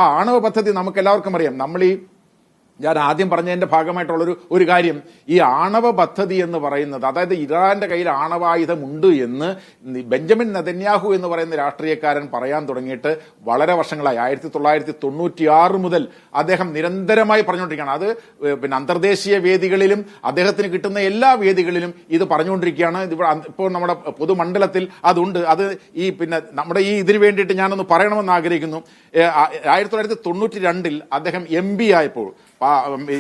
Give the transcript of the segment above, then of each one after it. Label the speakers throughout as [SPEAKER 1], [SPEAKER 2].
[SPEAKER 1] ആ ആണവ പദ്ധതി നമുക്ക് എല്ലാവർക്കും അറിയാം. ഞാൻ ആദ്യം പറഞ്ഞതിന്റെ ഭാഗമായിട്ടുള്ളൊരു കാര്യം, ഈ ആണവ പദ്ധതി എന്ന് പറയുന്നത്, അതായത് ഇറാന്റെ കയ്യിൽ ആണവായുധമുണ്ട് എന്ന് ബെഞ്ചമിൻ നെതന്യാഹു എന്ന് പറയുന്ന രാഷ്ട്രീയക്കാരൻ പറയാൻ തുടങ്ങിയിട്ട് വളരെ വർഷങ്ങളായി. 1996 മുതൽ അദ്ദേഹം നിരന്തരമായി പറഞ്ഞുകൊണ്ടിരിക്കുകയാണ്. അത് പിന്നെ അന്തർദേശീയ വേദികളിലും അദ്ദേഹത്തിന് കിട്ടുന്ന എല്ലാ വേദികളിലും ഇത് പറഞ്ഞുകൊണ്ടിരിക്കുകയാണ്. ഇപ്പോൾ നമ്മുടെ പൊതുമണ്ഡലത്തിൽ അതുണ്ട്. അത് ഈ പിന്നെ നമ്മുടെ ഈ ഇതിനു വേണ്ടിയിട്ട് ഞാനൊന്ന് പറയണമെന്ന് ആഗ്രഹിക്കുന്നു. 1992 അദ്ദേഹം MP ആയപ്പോൾ,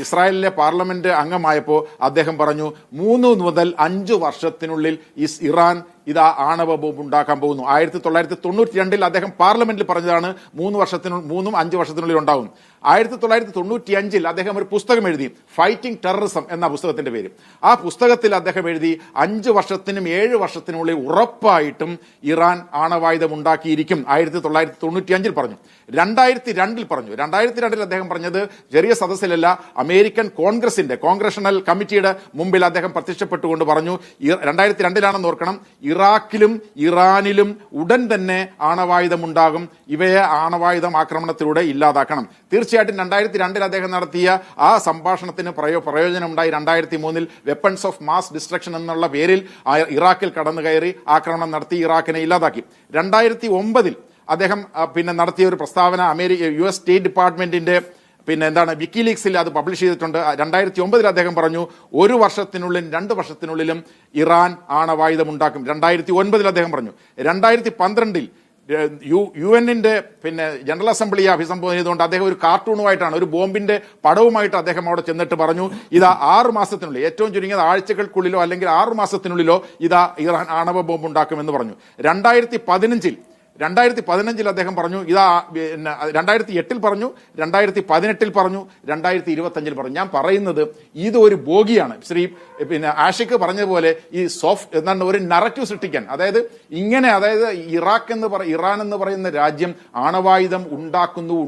[SPEAKER 1] ഇസ്രായേലിലെ പാർലമെന്റ് അംഗമായപ്പോൾ അദ്ദേഹം പറഞ്ഞു 3 മുതൽ 5 വർഷത്തിനുള്ളിൽ ഇറാൻ ഇതാ ആണവ ബോംബ് ഉണ്ടാക്കാൻ പോകുന്നു. 1992 അദ്ദേഹം പാർലമെന്റിൽ പറഞ്ഞതാണ് 3-5 വർഷത്തിനുള്ളിൽ ഉണ്ടാകും. 1995 അദ്ദേഹം ഒരു പുസ്തകം എഴുതി, ഫൈറ്റിംഗ് ടെററിസം എന്ന പുസ്തകത്തിന്റെ പേര്. ആ പുസ്തകത്തിൽ അദ്ദേഹം എഴുതി 5 വർഷത്തിനും 7 വർഷത്തിനുള്ളിൽ ഉറപ്പായിട്ടും ഇറാൻ ആണവായുധം ഉണ്ടാക്കിയിരിക്കും. 1995 പറഞ്ഞു. 2002 പറഞ്ഞു. 2002 അദ്ദേഹം പറഞ്ഞത് ചെറിയ സദസ്സിലല്ല, അമേരിക്കൻ കോൺഗ്രഷണൽ കമ്മിറ്റിയുടെ മുമ്പിൽ അദ്ദേഹം പ്രത്യക്ഷപ്പെട്ടുകൊണ്ട് പറഞ്ഞു, 2002 ഓർക്കണം, ഇറാഖിലും ഇറാനിലും ഉടൻ തന്നെ ആണവായുധം ഉണ്ടാകും, ഇവയെ ആണവായുധം ആക്രമണത്തിലൂടെ ഇല്ലാതാക്കണം. തീർച്ചയായിട്ടും 2002 അദ്ദേഹം നടത്തിയ ആ സംഭാഷണത്തിന് പ്രയോജനമുണ്ടായി. 2003 വെപ്പൺസ് ഓഫ് മാസ് ഡിസ്ട്രക്ഷൻ എന്നുള്ള പേരിൽ ഇറാഖിൽ കടന്നു കയറി ആക്രമണം നടത്തി ഇറാഖിനെ ഇല്ലാതാക്കി. 2009 അദ്ദേഹം പിന്നെ നടത്തിയ ഒരു പ്രസ്താവന US സ്റ്റേറ്റ് ഡിപ്പാർട്ട്മെന്റിന്റെ വിക്കിലീക്സിൽ അത് പബ്ലിഷ് ചെയ്തിട്ടുണ്ട്. 2009 അദ്ദേഹം പറഞ്ഞു 1 വർഷത്തിനുള്ളിൽ 2 വർഷത്തിനുള്ളിലും ഇറാൻ ആണവായുധം ഉണ്ടാക്കും. 2009 അദ്ദേഹം പറഞ്ഞു. 2012 UN-ന്റെ ജനറൽ അസംബ്ലിയെ അഭിസംബോധന ചെയ്തുകൊണ്ട് അദ്ദേഹം ഒരു കാർട്ടൂണുമായിട്ടാണ്, ഒരു ബോംബിന്റെ പടവുമായിട്ട് അദ്ദേഹം അവിടെ ചെന്നിട്ട് പറഞ്ഞു, ഇതാ 6 മാസത്തിനുള്ളിൽ, ഏറ്റവും ചുരുങ്ങിയത് ആഴ്ചകൾക്കുള്ളിലോ അല്ലെങ്കിൽ 6 മാസത്തിനുള്ളിലോ ഇതാ ഇറാൻ ആണവ ബോംബ് ഉണ്ടാക്കുമെന്ന് പറഞ്ഞു. 2015 അദ്ദേഹം പറഞ്ഞു, ഇതാ 2008 പറഞ്ഞു, 2018 പറഞ്ഞു, 2025 പറഞ്ഞു. ഞാൻ പറയുന്നത് ഇത് ഒരു ബോഗിയാണ്. ആഷിഖ് പറഞ്ഞതുപോലെ ഈ ഒരു നറേറ്റീവ് സൃഷ്ടിക്കാൻ, അതായത് ഇറാൻ എന്ന് പറയുന്ന രാജ്യം ആണവായുധം ഉണ്ടാക്കുന്നു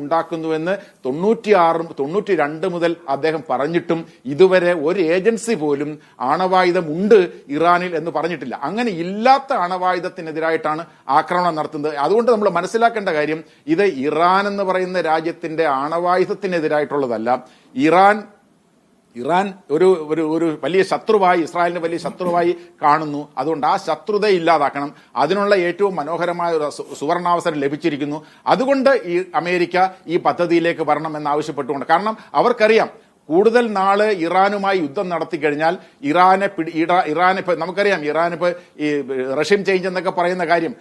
[SPEAKER 1] എന്ന് 92 മുതൽ അദ്ദേഹം പറഞ്ഞിട്ടും ഇതുവരെ ഒരു ഏജൻസി പോലും ആണവായുധം ഉണ്ട് ഇറാനിൽ എന്ന് പറഞ്ഞിട്ടില്ല. അങ്ങനെ ഇല്ലാത്ത ആണവായുധത്തിനെതിരായിട്ടാണ് ആക്രമണം നടത്തുന്നത്. അതുകൊണ്ട് നമ്മൾ മനസ്സിലാക്കേണ്ട കാര്യം, ഇത് ഇറാൻ എന്ന് പറയുന്ന രാജ്യത്തിന്റെ ആണവായുധത്തിനെതിരായിട്ടുള്ളതല്ല. ഇറാൻ ഒരു വലിയ ശത്രുവായി, ഇസ്രായേലിന്റെ വലിയ ശത്രുവായി കാണുന്നു. അതുകൊണ്ട് ആ ശത്രുത ഇല്ലാതാക്കണം. അതിനുള്ള ഏറ്റവും മനോഹരമായ ഒരു സുവർണാവസരം ലഭിച്ചിരിക്കുന്നു. അതുകൊണ്ട് ഈ അമേരിക്ക ഈ പദ്ധതിയിലേക്ക് വരണമെന്ന് ആവശ്യപ്പെട്ടുകൊണ്ട്, കാരണം അവർക്കറിയാം കൂടുതൽ നാള് ഇറാനുമായി യുദ്ധം നടത്തി കഴിഞ്ഞാൽ ഇറാനെ നമുക്കറിയാം, ഇറാനിപ്പോ ഈ റഷ്യൻ ചേഞ്ച് എന്നൊക്കെ പറയുന്ന കാര്യം,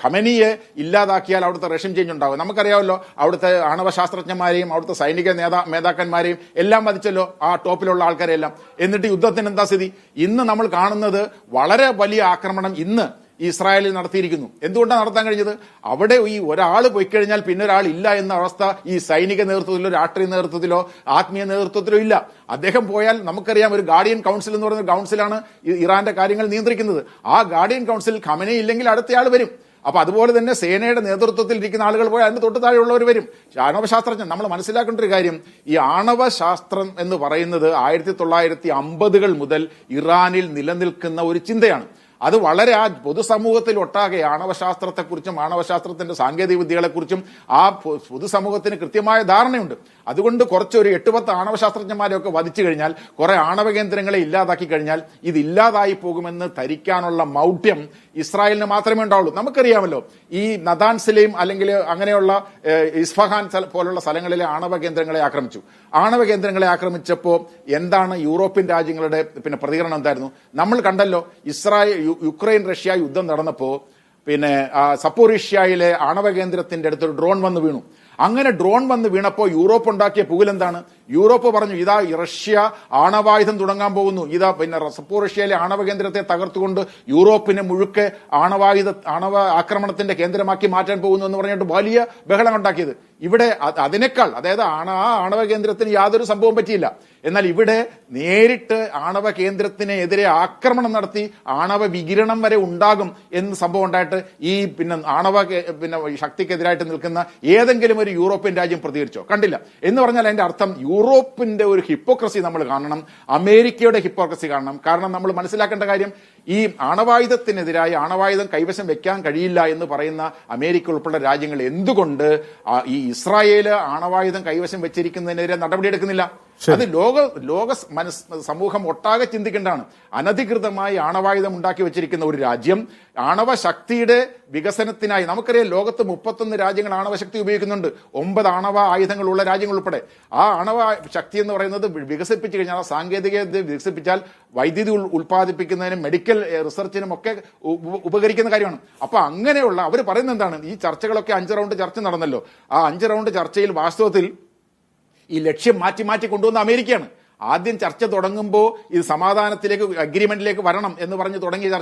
[SPEAKER 1] ഖമനിയെ ഇല്ലാതാക്കിയാൽ അവിടുത്തെ റഷ്യൻ ചേഞ്ച് ഉണ്ടാകും. നമുക്കറിയാമല്ലോ, അവിടുത്തെ ആണവ ശാസ്ത്രജ്ഞന്മാരെയും അവിടുത്തെ സൈനിക നേതാക്കന്മാരെയും എല്ലാം വധിച്ചല്ലോ, ആ ടോപ്പിലുള്ള ആൾക്കാരെല്ലാം. എന്നിട്ട് യുദ്ധത്തിന് എന്താ സ്ഥിതി? ഇന്ന് നമ്മൾ കാണുന്നത് വളരെ വലിയ ആക്രമണം ഇന്ന് ഇസ്രായേലിൽ നടത്തിയിരിക്കുന്നു. എന്തുകൊണ്ടാണ് നടത്താൻ കഴിഞ്ഞത്? അവിടെ ഈ ഒരാൾ പോയിക്കഴിഞ്ഞാൽ പിന്നെ ഒരാൾ ഇല്ല എന്ന അവസ്ഥ ഈ സൈനിക നേതൃത്വത്തിലോ രാഷ്ട്രീയ നേതൃത്വത്തിലോ ആത്മീയ നേതൃത്വത്തിലോ ഇല്ല. അദ്ദേഹം പോയാൽ നമുക്കറിയാം, ഒരു ഗാർഡിയൻ കൗൺസിൽ എന്ന് പറയുന്ന കൗൺസിലാണ് ഇറാന്റെ കാര്യങ്ങൾ നിയന്ത്രിക്കുന്നത്. ആ ഗാർഡിയൻ കൗൺസിൽ ഖമനി ഇല്ലെങ്കിൽ അടുത്തയാൾ വരും. അപ്പൊ അതുപോലെ തന്നെ സേനയുടെ നേതൃത്വത്തിൽ ഇരിക്കുന്ന ആളുകൾ പോയി അതിന് തൊട്ട് താഴെയുള്ളവർ വരും. ആണവശാസ്ത്രജ്ഞൻ, നമ്മൾ മനസ്സിലാക്കേണ്ട ഒരു കാര്യം, ഈ ആണവശാസ്ത്രം എന്ന് പറയുന്നത് 1950 മുതൽ ഇറാനിൽ നിലനിൽക്കുന്ന ഒരു ചിന്തയാണ്. അത് വളരെ ആ പൊതുസമൂഹത്തിൽ ഒട്ടാകെ ആണവശാസ്ത്രത്തെക്കുറിച്ചും ആണവശാസ്ത്രത്തിന്റെ സാങ്കേതിക വിദ്യകളെക്കുറിച്ചും ആ പൊതുസമൂഹത്തിന് കൃത്യമായ ധാരണയുണ്ട്. അതുകൊണ്ട് കുറച്ചൊരു 8-10 ആണവശാസ്ത്രജ്ഞന്മാരെയൊക്കെ വധിച്ചു കഴിഞ്ഞാൽ, കുറെ ആണവ കേന്ദ്രങ്ങളെ ഇല്ലാതാക്കി കഴിഞ്ഞാൽ ഇത് ഇല്ലാതായി പോകുമെന്ന് ധരിക്കാനുള്ള മൗഢ്യം ഇസ്രായേലിന് മാത്രമേ ഉണ്ടാവുള്ളൂ. നമുക്കറിയാമല്ലോ, ഈ നദാൻസിലെയും അല്ലെങ്കിൽ അങ്ങനെയുള്ള ഇസ്ഫഹാൻ പോലുള്ള സ്ഥലങ്ങളിലെ ആണവ കേന്ദ്രങ്ങളെ ആക്രമിച്ചപ്പോൾ എന്താണ് യൂറോപ്യൻ രാജ്യങ്ങളുടെ പ്രതികരണം എന്തായിരുന്നു? നമ്മൾ കണ്ടല്ലോ, യുക്രൈൻ റഷ്യ യുദ്ധം നടന്നപ്പോൾ സപ്പോറിഷ്യയിലെ ആണവ കേന്ദ്രത്തിന്റെ അടുത്തൊരു ഡ്രോൺ വന്ന് വീണു. അങ്ങനെ ഡ്രോൺ വന്ന് വീണപ്പോൾ യൂറോപ്പ് ഉണ്ടാക്കിയ പുകലെന്താണ്? യൂറോപ്പ് പറഞ്ഞു, ഇതാ റഷ്യ ആണവായുധം തുടങ്ങാൻ പോകുന്നു, ഇതാ സപ്പോറിഷ്യയിലെ ആണവ കേന്ദ്രത്തെ തകർത്തുകൊണ്ട് യൂറോപ്പിനെ മുഴുക്കെ ആണവ ആക്രമണത്തിന്റെ കേന്ദ്രമാക്കി മാറ്റാൻ പോകുന്നു എന്ന് പറഞ്ഞിട്ട് വലിയ ബഹളം ഉണ്ടാക്കിയത്. ഇവിടെ അതിനേക്കാൾ, അതായത് ആ ആണവ കേന്ദ്രത്തിന് യാതൊരു സംഭവം പറ്റിയില്ല. എന്നാൽ ഇവിടെ നേരിട്ട് ആണവ കേന്ദ്രത്തിനെതിരെ ആക്രമണം നടത്തി ആണവ വികിരണം വരെ ഉണ്ടാകും എന്ന് സംഭവം ഉണ്ടായിട്ട് ഈ ആണവ ശക്തിക്കെതിരായിട്ട് നിൽക്കുന്ന ഏതെങ്കിലും ഏതെങ്കിലും ഒരു യൂറോപ്യൻ രാജ്യം പ്രതികരിച്ചോ? കണ്ടില്ല. എന്ന് പറഞ്ഞാൽ അതിന്റെ അർത്ഥം യൂറോപ്പിന്റെ ഒരു ഹിപ്പോക്രസി നമ്മൾ കാണണം, അമേരിക്കയുടെ ഹിപ്പോക്രസി കാണണം. കാരണം നമ്മൾ മനസ്സിലാക്കേണ്ട കാര്യം, ഈ ആണവായുധത്തിനെതിരായി ആണവായുധം കൈവശം വെക്കാൻ കഴിയില്ല എന്ന് പറയുന്ന അമേരിക്ക ഉൾപ്പെടെ രാജ്യങ്ങൾ എന്തുകൊണ്ട് ഈ ഇസ്രായേല് ആണവായുധം കൈവശം വെച്ചിരിക്കുന്നതിനെതിരെ നടപടിയെടുക്കുന്നില്ല? അത് ലോക സമൂഹം ഒട്ടാകെ ചിന്തിക്കേണ്ടതാണ്. അനധികൃതമായി ആണവായുധം ഉണ്ടാക്കി വെച്ചിരിക്കുന്ന ഒരു രാജ്യം ആണവ ശക്തിയുടെ വികസനത്തിനായി, നമുക്കറിയാം ലോകത്ത് 31 രാജ്യങ്ങൾ ആണവശക്തി ഉപയോഗിക്കുന്നുണ്ട്, 9 ആണവ ആയുധങ്ങളുള്ള രാജ്യങ്ങൾ ഉൾപ്പെടെ. ആ ആണവ ശക്തി എന്ന് പറയുന്നത് വികസിപ്പിച്ചു കഴിഞ്ഞാൽ, സാങ്കേതിക വികസിപ്പിച്ചാൽ വൈദ്യുതി ഉൽപ്പാദിപ്പിക്കുന്നതിനും മെഡിക്കൽ റിസർച്ചിനും ഒക്കെ ഉപകരിക്കുന്ന കാര്യമാണ്. അപ്പൊ അങ്ങനെയുള്ള അവർ പറയുന്നത് എന്താണ്, ഈ ചർച്ചകളൊക്കെ 5 റൗണ്ട് ചർച്ച നടന്നല്ലോ, ആ 5 റൗണ്ട് ചർച്ചയിൽ വാസ്തവത്തിൽ ഈ ലക്ഷ്യം മാറ്റി മാറ്റി കൊണ്ടുവന്ന അമേരിക്കയാണ്. ആദ്യം ചർച്ച തുടങ്ങുമ്പോൾ ഇത് സമാധാനത്തിലേക്ക്, അഗ്രിമെന്റിലേക്ക് വരണം എന്ന് പറഞ്ഞ് തുടങ്ങിയ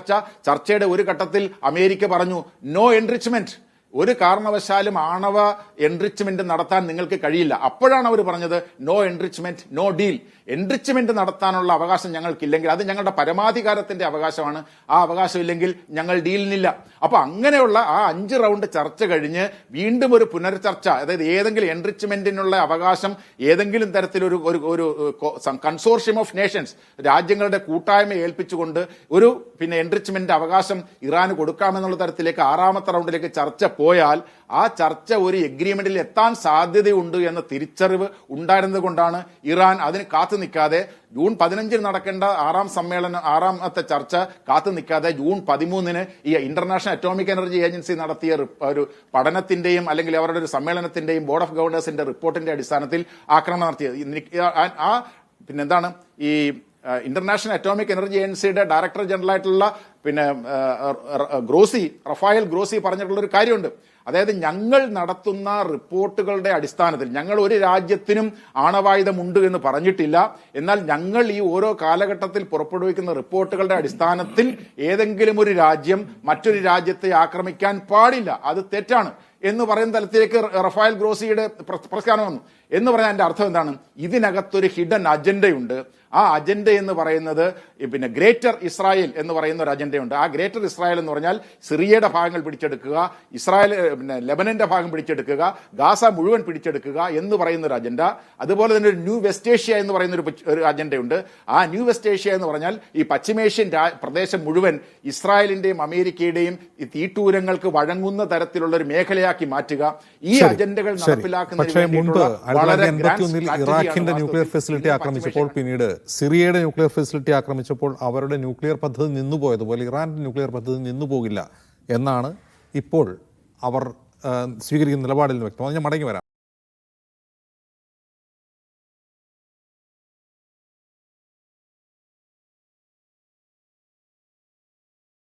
[SPEAKER 1] ചർച്ചയുടെ ഒരു ഘട്ടത്തിൽ അമേരിക്ക പറഞ്ഞു നോ എൻറിച്ച്മെന്റ്, ഒരു കാരണവശാലും ആണവ എൻറിച്ച്മെന്റ് നടത്താൻ നിങ്ങൾക്ക് കഴിയില്ല. അപ്പോഴാണ് അവർ പറഞ്ഞത് no enrichment no deal. Enrichment നടത്താനുള്ള അവകാശം ഞങ്ങൾക്കില്ലെങ്കിൽ അത് ഞങ്ങളുടെ പരമാധികാരത്തിന്റെ അവകാശമാണ്, ആ അവകാശം ഇല്ലെങ്കിൽ ഞങ്ങൾ ഡീലിനില്ല. അപ്പൊ അങ്ങനെയുള്ള ആ 5 റൗണ്ട് ചർച്ച കഴിഞ്ഞ് വീണ്ടും ഒരു പുനർചർച്ച, അതായത് ഏതെങ്കിലും എൻറിച്ച്മെന്റിനുള്ള അവകാശം ഏതെങ്കിലും തരത്തിലൊരു ഒരു കൺസോർഷ്യം ഓഫ് നേഷൻസ്, രാജ്യങ്ങളുടെ കൂട്ടായ്മ ഏൽപ്പിച്ചുകൊണ്ട് ഒരു എൻറിച്ച്മെന്റ് അവകാശം ഇറാന് കൊടുക്കാമെന്നുള്ള തരത്തിലേക്ക് 6ാമത്തെ റൗണ്ടിലേക്ക് ചർച്ച പോയാൽ ആ ചർച്ച ഒരു എഗ്രിമെന്റിൽ എത്താൻ സാധ്യതയുണ്ട് എന്ന തിരിച്ചറിവ് ഉണ്ടായിരുന്നത് കൊണ്ടാണ് ഇറാൻ അതിന് കാത്തു നിൽക്കാതെ ജൂൺ 15 നടക്കേണ്ട 6ാമത്തെ ചർച്ച കാത്തു നിൽക്കാതെ ജൂൺ 13 ഈ ഇന്റർനാഷണൽ അറ്റോമിക് എനർജി ഏജൻസി നടത്തിയ ഒരു പഠനത്തിന്റെയും അല്ലെങ്കിൽ അവരുടെ ഒരു സമ്മേളനത്തിന്റെയും ബോർഡ് ഓഫ് ഗവർണേഴ്സിന്റെ റിപ്പോർട്ടിന്റെ അടിസ്ഥാനത്തിൽ ആക്രമണം നടത്തിയത്. പിന്നെന്താണ് ഈ ഇന്റർനാഷണൽ അറ്റോമിക് എനർജി ഏജൻസിയുടെ ഡയറക്ടർ ജനറൽ ആയിട്ടുള്ള റഫായൽ ഗ്രോസി പറഞ്ഞിട്ടുള്ള ഒരു കാര്യമുണ്ട്. അതായത് ഞങ്ങൾ നടത്തുന്ന റിപ്പോർട്ടുകളുടെ അടിസ്ഥാനത്തിൽ ഞങ്ങൾ ഒരു രാജ്യത്തിനും ആണവായുധമുണ്ട് എന്ന് പറഞ്ഞിട്ടില്ല, എന്നാൽ ഞങ്ങൾ ഈ ഓരോ കാലഘട്ടത്തിൽ പുറപ്പെടുവിക്കുന്ന റിപ്പോർട്ടുകളുടെ അടിസ്ഥാനത്തിൽ ഏതെങ്കിലും ഒരു രാജ്യം മറ്റൊരു രാജ്യത്തെ ആക്രമിക്കാൻ പാടില്ല, അത് തെറ്റാണ് എന്ന് പറയുന്ന തലത്തിലേക്ക് റഫായൽ ഗ്രോസിയുടെ പ്രസ്താവന വന്നു. എന്ന് പറഞ്ഞാൽ എന്റെ അർത്ഥം എന്താണ്, ഇതിനകത്തൊരു ഹിഡൻ അജണ്ടയുണ്ട്. ആ അജണ്ട എന്ന് പറയുന്നത് ഗ്രേറ്റർ ഇസ്രായേൽ എന്ന് പറയുന്ന ഒരു അജണ്ടയുണ്ട്. ആ ഗ്രേറ്റർ ഇസ്രായേൽ എന്ന് പറഞ്ഞാൽ സിറിയയുടെ ഭാഗങ്ങൾ പിടിച്ചെടുക്കുക, ഇസ്രായേൽ ലെബനന്റെ ഭാഗം പിടിച്ചെടുക്കുക, ഗാസ മുഴുവൻ പിടിച്ചെടുക്കുക എന്ന് പറയുന്ന ഒരു അജണ്ട. അതുപോലെ തന്നെ ഒരു ന്യൂ വെസ്റ്റ് ഏഷ്യ എന്ന് പറയുന്ന ഒരു അജണ്ടയുണ്ട്. ആ ന്യൂ വെസ്റ്റ് ഏഷ്യ എന്ന് പറഞ്ഞാൽ ഈ പശ്ചിമേഷ്യൻ പ്രദേശം മുഴുവൻ ഇസ്രായേലിന്റെയും അമേരിക്കയുടെയും തീട്ടൂരങ്ങൾക്ക് വഴങ്ങുന്ന തരത്തിലുള്ള ഒരു മേഖലയാക്കി മാറ്റുക. ഈ അജണ്ടകൾ നടപ്പിലാക്കുന്നതിന്
[SPEAKER 2] ഇറാഖിന്റെ ന്യൂക്ലിയർ ഫെസിലിറ്റി ആക്രമിച്ചപ്പോൾ, പിന്നീട് സിറിയയുടെ ന്യൂക്ലിയർ ഫെസിലിറ്റി ആക്രമിച്ചപ്പോൾ അവരുടെ ന്യൂക്ലിയർ പദ്ധതി നിന്നുപോയതുപോലെ ഇറാന്റെ ന്യൂക്ലിയർ പദ്ധതി നിന്നുപോകില്ല എന്നാണ് ഇപ്പോൾ അവർ സ്വീകരിക്കുന്ന നിലപാടിൽ വ്യക്തം. അത് ഞാൻ മടങ്ങി വരാം.